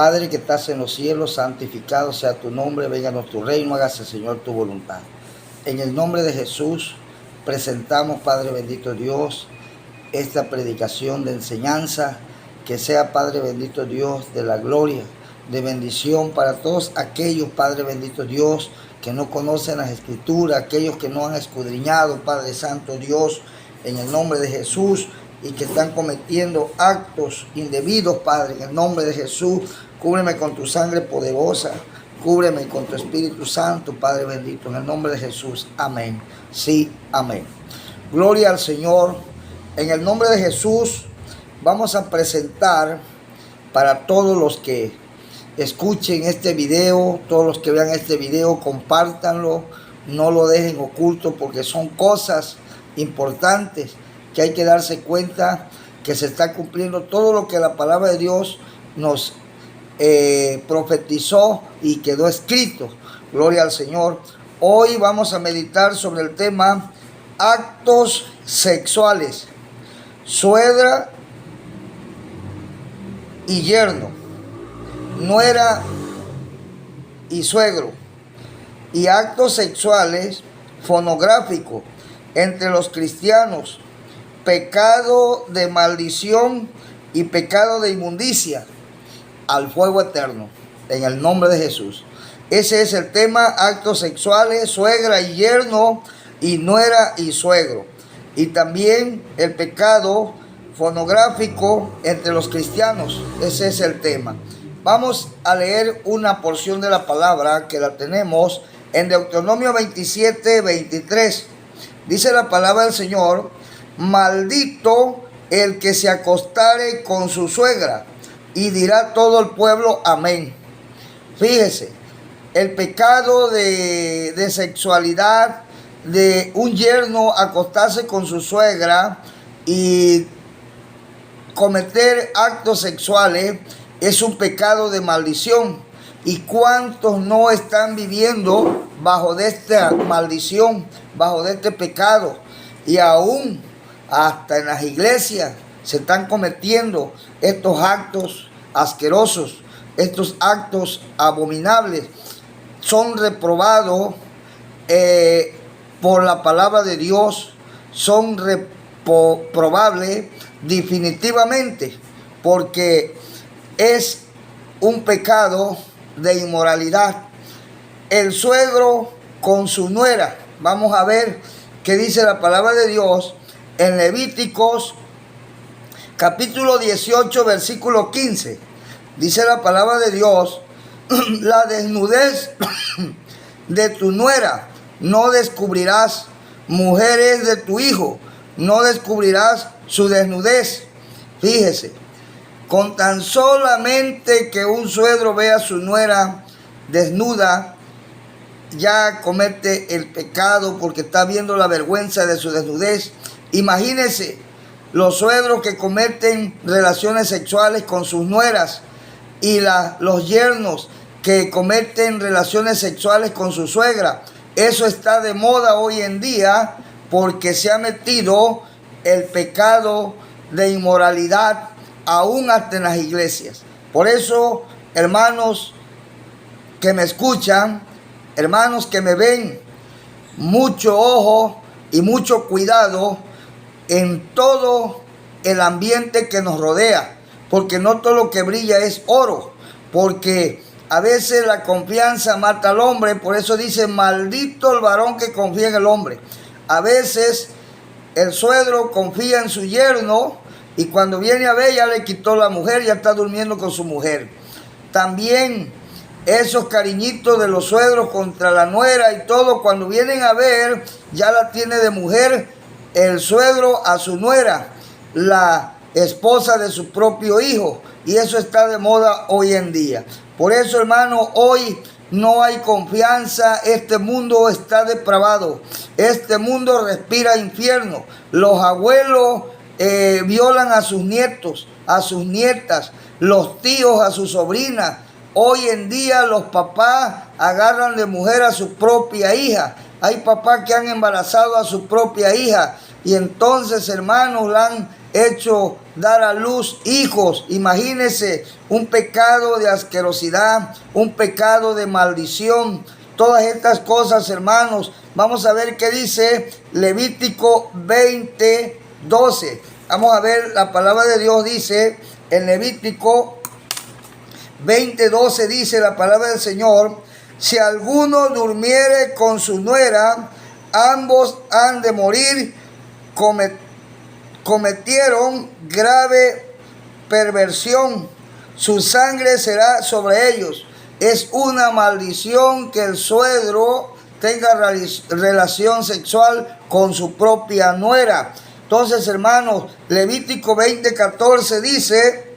Padre que estás en los cielos, santificado sea tu nombre, vénganos tu reino, hágase, Señor, tu voluntad. En el nombre de Jesús presentamos, Padre bendito Dios, esta predicación de enseñanza, que sea, Padre bendito Dios, de la gloria, de bendición para todos aquellos, Padre bendito Dios, que no conocen las Escrituras, aquellos que no han escudriñado, Padre Santo Dios, en el nombre de Jesús, y que están cometiendo actos indebidos, Padre, en el nombre de Jesús. Cúbreme con tu sangre poderosa, cúbreme con tu Espíritu Santo, Padre bendito, en el nombre de Jesús. Amén. Sí, amén. Gloria al Señor. En el nombre de Jesús vamos a presentar para todos los que escuchen este video, todos los que vean este video, compártanlo, no lo dejen oculto, porque son cosas importantes que hay que darse cuenta que se está cumpliendo todo lo que la palabra de Dios nos profetizó y quedó escrito. Gloria al Señor. Hoy vamos a meditar sobre el tema actos sexuales, suegra y yerno, nuera y suegro, y actos sexuales fonográficos entre los cristianos, pecado de maldición y pecado de inmundicia al fuego eterno, en el nombre de Jesús. Ese es el tema: actos sexuales, suegra y yerno, y nuera y suegro. Y también el pecado fonográfico entre los cristianos. Ese es el tema. Vamos a leer una porción de la palabra que la tenemos en Deuteronomio 27, 23. Dice la palabra del Señor: maldito el que se acostare con su suegra. Y dirá todo el pueblo amén. Fíjese, el pecado de sexualidad de un yerno acostarse con su suegra y cometer actos sexuales es un pecado de maldición. ¿Y cuántos no están viviendo bajo de esta maldición, bajo de este pecado? Y aún hasta en las iglesias se están cometiendo estos actos asquerosos, estos actos abominables. Son reprobados por la palabra de Dios, son reprobables definitivamente, porque es un pecado de inmoralidad. El suegro con su nuera. Vamos a ver qué dice la palabra de Dios en Levíticos capítulo 18, versículo 15. Dice la palabra de Dios: la desnudez de tu nuera no descubrirás, mujeres de tu hijo no descubrirás su desnudez. Fíjese, con tan solamente que un suegro vea a su nuera desnuda, ya comete el pecado, porque está viendo la vergüenza de su desnudez. Imagínense los suegros que cometen relaciones sexuales con sus nueras, y los yernos que cometen relaciones sexuales con su suegra. Eso está de moda hoy en día, porque se ha metido el pecado de inmoralidad aún hasta en las iglesias. Por eso, hermanos que me escuchan, hermanos que me ven, mucho ojo y mucho cuidado en todo el ambiente que nos rodea, porque no todo lo que brilla es oro, porque a veces la confianza mata al hombre. Por eso dice: maldito el varón que confía en el hombre. A veces el suegro confía en su yerno, y cuando viene a ver, ya le quitó la mujer, ya está durmiendo con su mujer. También esos cariñitos de los suegros contra la nuera y todo, cuando vienen a ver, ya la tiene de mujer el suegro a su nuera, la esposa de su propio hijo. Y eso está de moda hoy en día. Por eso, hermano, hoy no hay confianza. Este mundo está depravado. Este mundo respira infierno. Los abuelos violan a sus nietos, a sus nietas, los tíos a sus sobrinas. Hoy en día los papás agarran de mujer a su propia hija. Hay papás que han embarazado a su propia hija, y entonces, hermanos, la han hecho dar a luz hijos. Imagínense un pecado de asquerosidad, un pecado de maldición. Todas estas cosas, hermanos, vamos a ver qué dice Levítico 20:12. Vamos a ver, la palabra de Dios dice en Levítico 20:12, dice la palabra del Señor: si alguno durmiere con su nuera, ambos han de morir. Cometieron grave perversión, su sangre será sobre ellos. Es una maldición que el suegro tenga relación sexual con su propia nuera. Entonces, hermanos, Levítico 20:14 dice: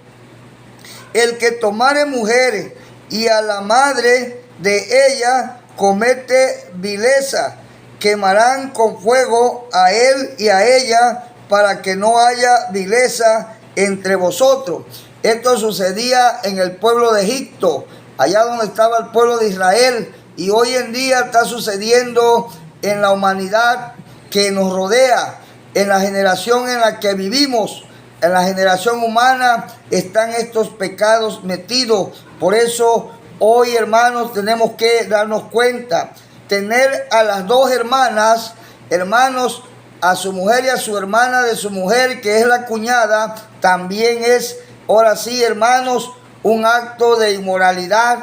el que tomare mujer y a la madre de ella comete vileza, quemarán con fuego a él y a ella, para que no haya vileza entre vosotros. Esto sucedía en el pueblo de Egipto, allá donde estaba el pueblo de Israel, y hoy en día está sucediendo en la humanidad que nos rodea, en la generación en la que vivimos. En la generación humana están estos pecados metidos. Por eso hoy, hermanos, tenemos que darnos cuenta. Tener a las dos hermanas, hermanos, a su mujer y a su hermana de su mujer, que es la cuñada, también es, ahora sí, hermanos, un acto de inmoralidad,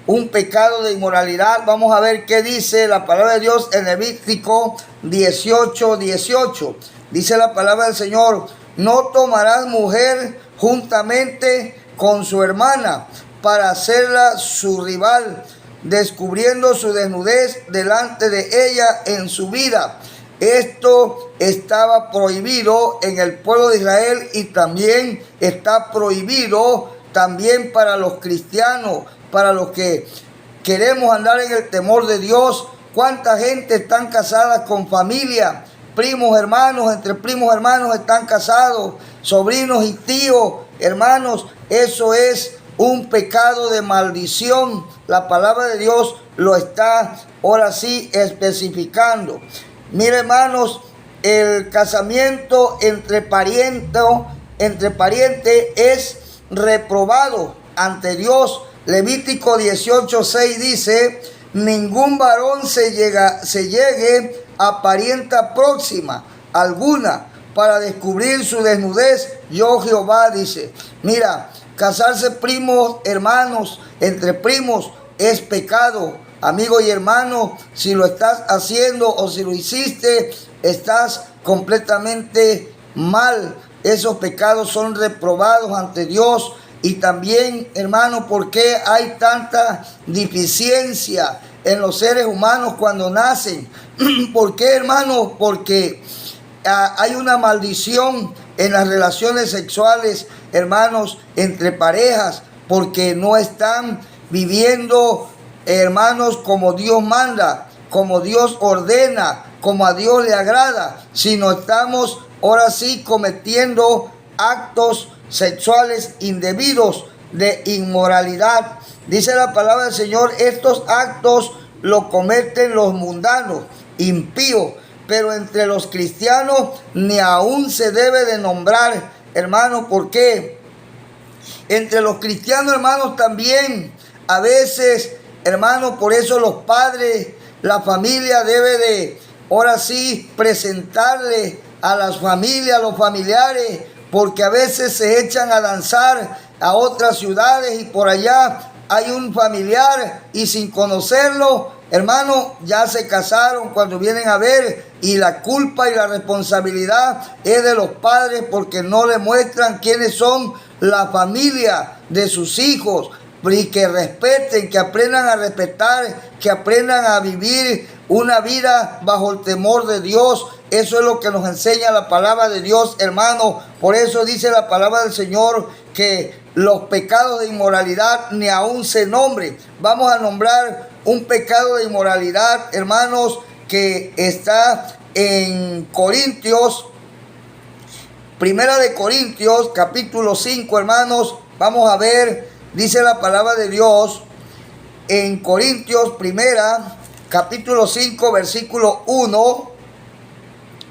un pecado de inmoralidad. Vamos a ver qué dice la palabra de Dios en Levítico 18:18. Dice la palabra del Señor: no tomarás mujer juntamente con su hermana para hacerla su rival, descubriendo su desnudez delante de ella en su vida. Esto estaba prohibido en el pueblo de Israel y también está prohibido también para los cristianos, para los que queremos andar en el temor de Dios. ¿Cuánta gente están casadas con familia? Primos, hermanos, entre primos, hermanos están casados, sobrinos y tíos, hermanos. Eso es un pecado de maldición. La palabra de Dios lo está ahora sí especificando. Mire, hermanos, el casamiento entre parientes es reprobado ante Dios. Levítico 18:6 dice: ningún varón se llegue a parienta próxima alguna para descubrir su desnudez. Yo Jehová, dice. Mira, casarse primos, hermanos, entre primos es pecado. Amigo y hermano, si lo estás haciendo o si lo hiciste, estás completamente mal. Esos pecados son reprobados ante Dios. Y también, hermano, ¿por qué hay tanta deficiencia en los seres humanos cuando nacen? ¿Por qué, hermano? Porque hay una maldición en las relaciones sexuales, hermanos, entre parejas, porque no están viviendo, hermanos, como Dios manda, como Dios ordena, como a Dios le agrada, sino estamos ahora sí cometiendo actos sexuales indebidos de inmoralidad. Dice la palabra del Señor: estos actos lo cometen los mundanos, impíos, pero entre los cristianos ni aún se debe de nombrar, hermano. ¿Por qué? Entre los cristianos, hermanos, también a veces, hermano, por eso los padres, la familia debe de, ahora sí, presentarle a las familias, a los familiares, porque a veces se echan a danzar a otras ciudades y por allá hay un familiar y sin conocerlo, hermano, ya se casaron cuando vienen a ver, y la culpa y la responsabilidad es de los padres porque no le muestran quiénes son la familia de sus hijos. Y que respeten, que aprendan a respetar, que aprendan a vivir una vida bajo el temor de Dios. Eso es lo que nos enseña la palabra de Dios, hermano. Por eso dice la palabra del Señor que los pecados de inmoralidad ni aún se nombren. Vamos a nombrar un pecado de inmoralidad, hermanos, que está en Corintios, Primera de Corintios, capítulo 5, hermanos. Vamos a ver. Dice la palabra de Dios en Corintios primera, capítulo 5, versículo 1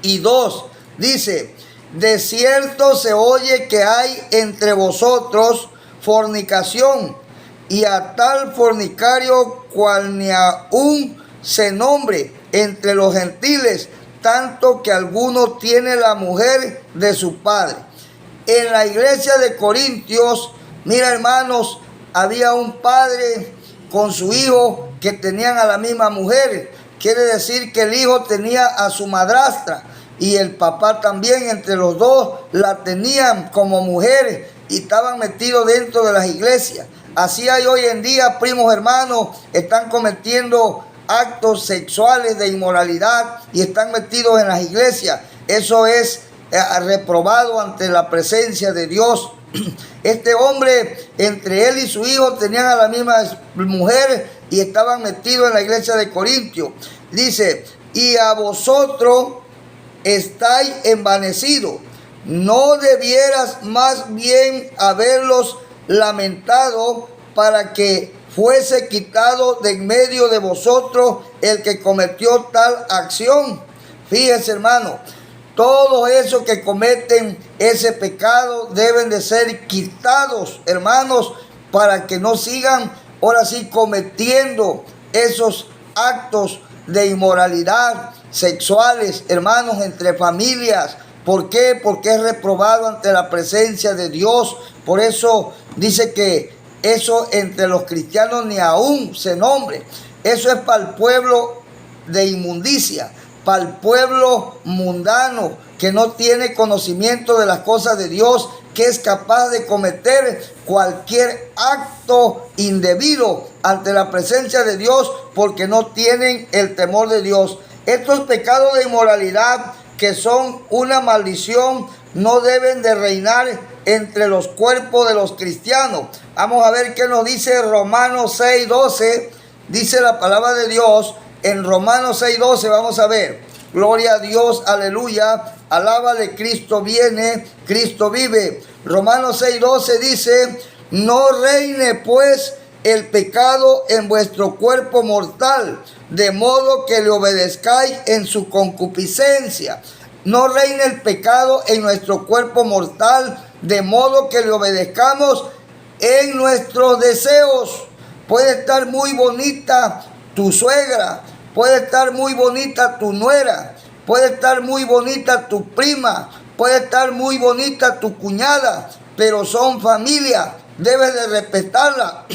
y 2. Dice: De cierto se oye que hay entre vosotros fornicación, y a tal fornicario cual ni aún se nombre entre los gentiles, tanto que alguno tiene la mujer de su padre. En la iglesia de Corintios, mira hermanos, había un padre con su hijo que tenían a la misma mujer. Quiere decir que el hijo tenía a su madrastra y el papá también, entre los dos la tenían como mujer y estaban metidos dentro de las iglesias. Así hay hoy en día, primos hermanos, están cometiendo actos sexuales de inmoralidad y están metidos en las iglesias. Eso es reprobado ante la presencia de Dios. Este hombre, entre él y su hijo, tenían a la misma mujer y estaban metidos en la iglesia de Corintio. Dice, y a vosotros estáis envanecidos. ¿No debieras más bien haberlos lamentado para que fuese quitado de en medio de vosotros el que cometió tal acción? Fíjense, hermano, todos esos que cometen ese pecado deben de ser quitados, hermanos, para que no sigan ahora sí cometiendo esos actos de inmoralidad sexuales, hermanos, entre familias. ¿Por qué? Porque es reprobado ante la presencia de Dios. Por eso dice que eso entre los cristianos ni aún se nombre. Eso es para el pueblo de inmundicia, para el pueblo mundano que no tiene conocimiento de las cosas de Dios, que es capaz de cometer cualquier acto indebido ante la presencia de Dios porque no tienen el temor de Dios. Estos pecados de inmoralidad, que son una maldición, no deben de reinar entre los cuerpos de los cristianos. Vamos a ver qué nos dice Romanos 6:12. Dice la palabra de Dios en Romanos 6:12. Vamos a ver. Gloria a Dios, aleluya. Alábale, Cristo viene, Cristo vive. Romanos 6:12 dice, no reine pues el pecado en vuestro cuerpo mortal, de modo que le obedezcáis en su concupiscencia. No reine el pecado en nuestro cuerpo mortal, de modo que le obedezcamos en nuestros deseos. Puede estar muy bonita tu suegra, puede estar muy bonita tu nuera, puede estar muy bonita tu prima, puede estar muy bonita tu cuñada, pero son familia. Debes de respetarla,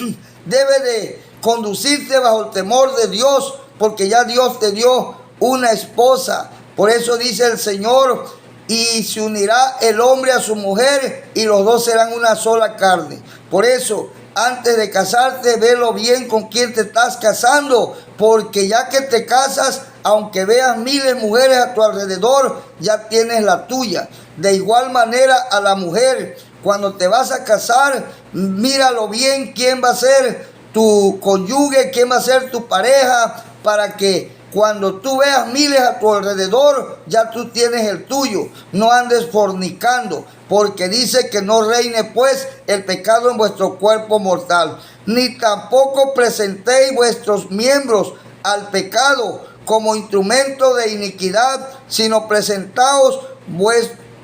debes de conducirte bajo el temor de Dios, porque ya Dios te dio una esposa. Por eso dice el Señor, y se unirá el hombre a su mujer y los dos serán una sola carne. Por eso, antes de casarte, velo bien con quién te estás casando, porque ya que te casas, aunque veas miles de mujeres a tu alrededor, ya tienes la tuya. De igual manera a la mujer, cuando te vas a casar, míralo bien quién va a ser tu cónyuge, quién va a ser tu pareja, para que cuando tú veas miles a tu alrededor, ya tú tienes el tuyo. No andes fornicando, porque dice que no reine pues el pecado en vuestro cuerpo mortal. Ni tampoco presentéis vuestros miembros al pecado como instrumento de iniquidad, sino presentaos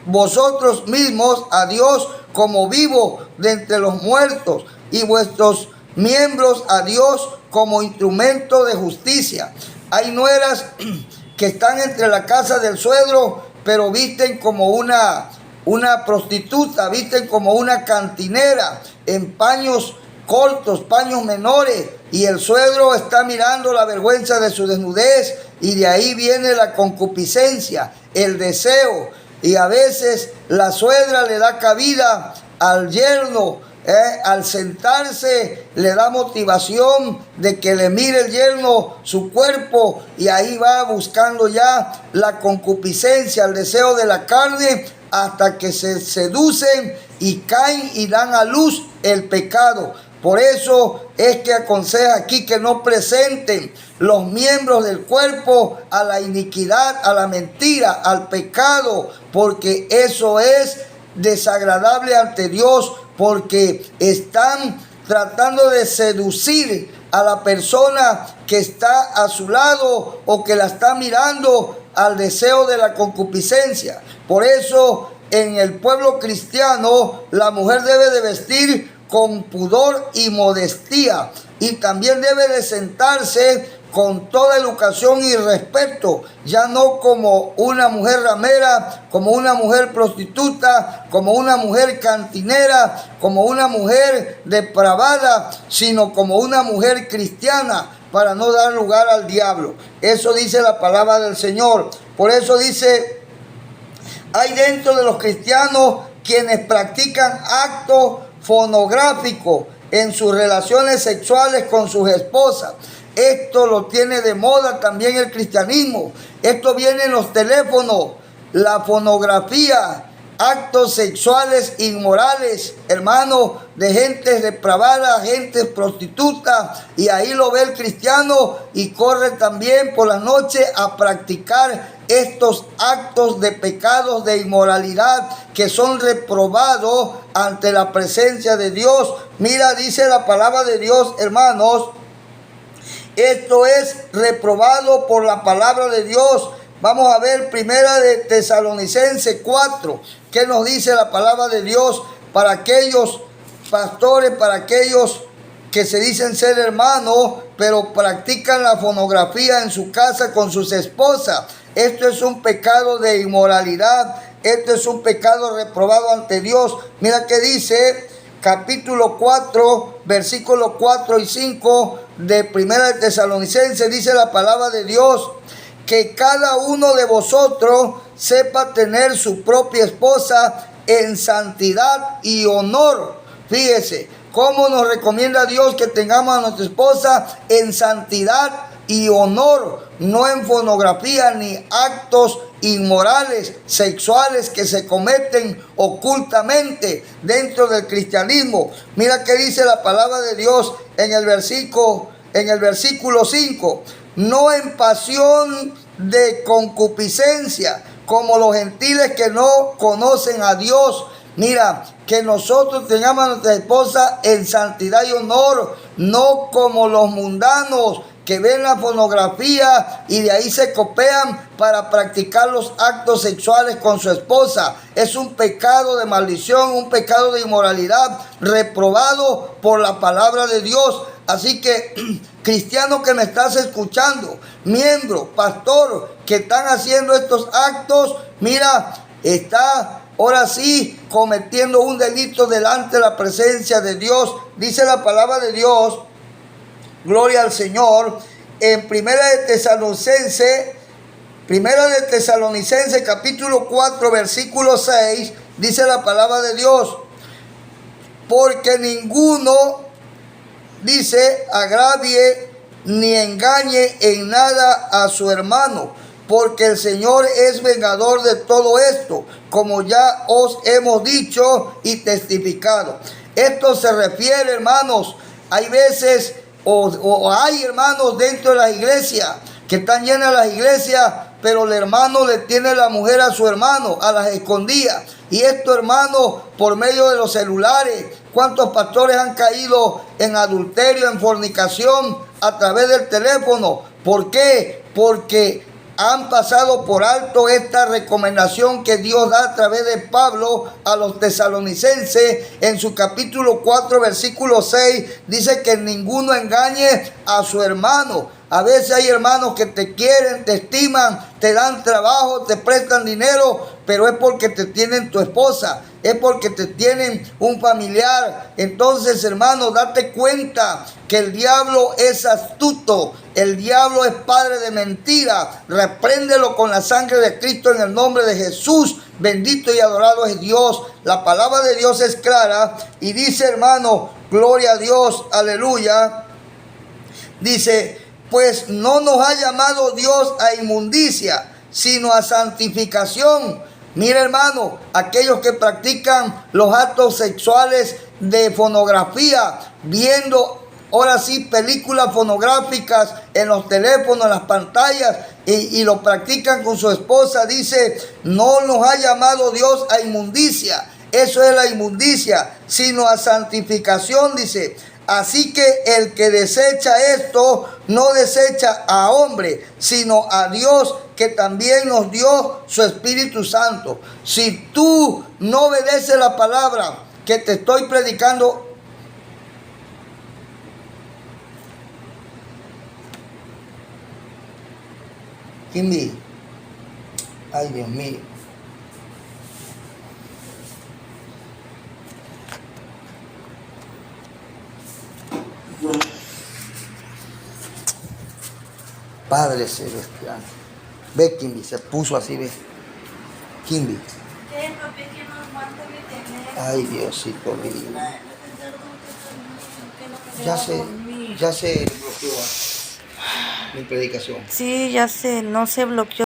vosotros mismos a Dios como vivos de entre los muertos, y vuestros miembros a Dios como instrumento de justicia. Hay nueras que están entre la casa del suegro, pero visten como una prostituta, visten como una cantinera, en paños cortos, paños menores, y el suegro está mirando la vergüenza de su desnudez, y de ahí viene la concupiscencia, el deseo. Y a veces la suegra le da cabida al yerno. Al sentarse le da motivación de que le mire el yerno su cuerpo, y ahí va buscando ya la concupiscencia, el deseo de la carne, hasta que se seducen y caen y dan a luz el pecado. Por eso es que aconseja aquí que no presenten los miembros del cuerpo a la iniquidad, a la mentira, al pecado, porque eso es desagradable ante Dios, porque están tratando de seducir a la persona que está a su lado o que la está mirando al deseo de la concupiscencia. Por eso en el pueblo cristiano la mujer debe de vestir con pudor y modestia, y también debe de sentarse con toda educación y respeto, ya no como una mujer ramera, como una mujer prostituta, como una mujer cantinera, como una mujer depravada, sino como una mujer cristiana, para no dar lugar al diablo. Eso dice la palabra del Señor. Por eso dice, hay dentro de los cristianos quienes practican actos pornográficos en sus relaciones sexuales con sus esposas. Esto lo tiene de moda también el cristianismo. Esto viene en los teléfonos, la pornografía, actos sexuales inmorales, hermano, de gente depravada, gente prostituta, y ahí lo ve el cristiano y corre también por la noche a practicar estos actos de pecados, de inmoralidad, que son reprobados ante la presencia de Dios. Mira, dice la palabra de Dios, hermanos, esto es reprobado por la palabra de Dios. Vamos a ver primera de Tesalonicenses 4, ¿qué nos dice la palabra de Dios para aquellos pastores, para aquellos que se dicen ser hermanos, pero practican la pornografía en su casa con sus esposas? Esto es un pecado de inmoralidad, esto es un pecado reprobado ante Dios. Mira que dice capítulo 4, versículos 4 y 5 de primera de Tesalonicenses, dice la palabra de Dios, que cada uno de vosotros sepa tener su propia esposa en santidad y honor. Fíjese cómo nos recomienda Dios que tengamos a nuestra esposa en santidad y honor, no en pornografía ni actos inmorales, sexuales que se cometen ocultamente dentro del cristianismo. Mira que dice la palabra de Dios en el versículo 5, no en pasión de concupiscencia, como los gentiles que no conocen a Dios. Mira, que nosotros tengamos a nuestra esposa en santidad y honor, no como los mundanos que ven la pornografía y de ahí se copian para practicar los actos sexuales con su esposa. Es un pecado de maldición, un pecado de inmoralidad reprobado por la palabra de Dios. Así que, cristiano que me estás escuchando, miembro, pastor, que están haciendo estos actos, mira, está ahora sí cometiendo un delito delante de la presencia de Dios. Dice la palabra de Dios, gloria al Señor, en primera de Tesalonicenses capítulo 4 versículo 6, dice la palabra de Dios, porque ninguno, dice, agravie ni engañe en nada a su hermano, porque el Señor es vengador de todo esto, como ya os hemos dicho y testificado. Esto se refiere, hermanos, hay veces o hay hermanos dentro de la iglesia que están llenas las iglesias, pero el hermano le tiene la mujer a su hermano a las escondidas. Y esto, hermano, por medio de los celulares, ¿cuántos pastores han caído en adulterio, en fornicación a través del teléfono? ¿Por qué? Porque han pasado por alto esta recomendación que Dios da a través de Pablo a los tesalonicenses en su capítulo 4 versículo 6. Dice que ninguno engañe a su hermano. A veces hay hermanos que te quieren, te estiman, te dan trabajo, te prestan dinero, pero es porque te tienen tu esposa, es porque te tienen un familiar. Entonces, hermano, date cuenta que el diablo es astuto, el diablo es padre de mentira. Repréndelo con la sangre de Cristo en el nombre de Jesús. Bendito y adorado es Dios. La palabra de Dios es clara y dice, hermano, gloria a Dios, aleluya. Dice, pues no nos ha llamado Dios a inmundicia, sino a santificación. Mira, hermano, aquellos que practican los actos sexuales de pornografía, viendo ahora sí películas pornográficas en los teléfonos, en las pantallas, y lo practican con su esposa, dice, no nos ha llamado Dios a inmundicia. Eso es la inmundicia, sino a santificación, dice, Así que el que desecha esto, no desecha a hombre, sino a Dios, que también nos dio su Espíritu Santo. Si tú no obedeces la palabra que te estoy predicando, Kimby, ay Dios mío. Padre Celestial. Ve, Kimby, se puso así, ve. Kimby. Ay, Diosito lindo. Ya se bloqueó mi predicación. Sí, ya sé, no se bloqueó.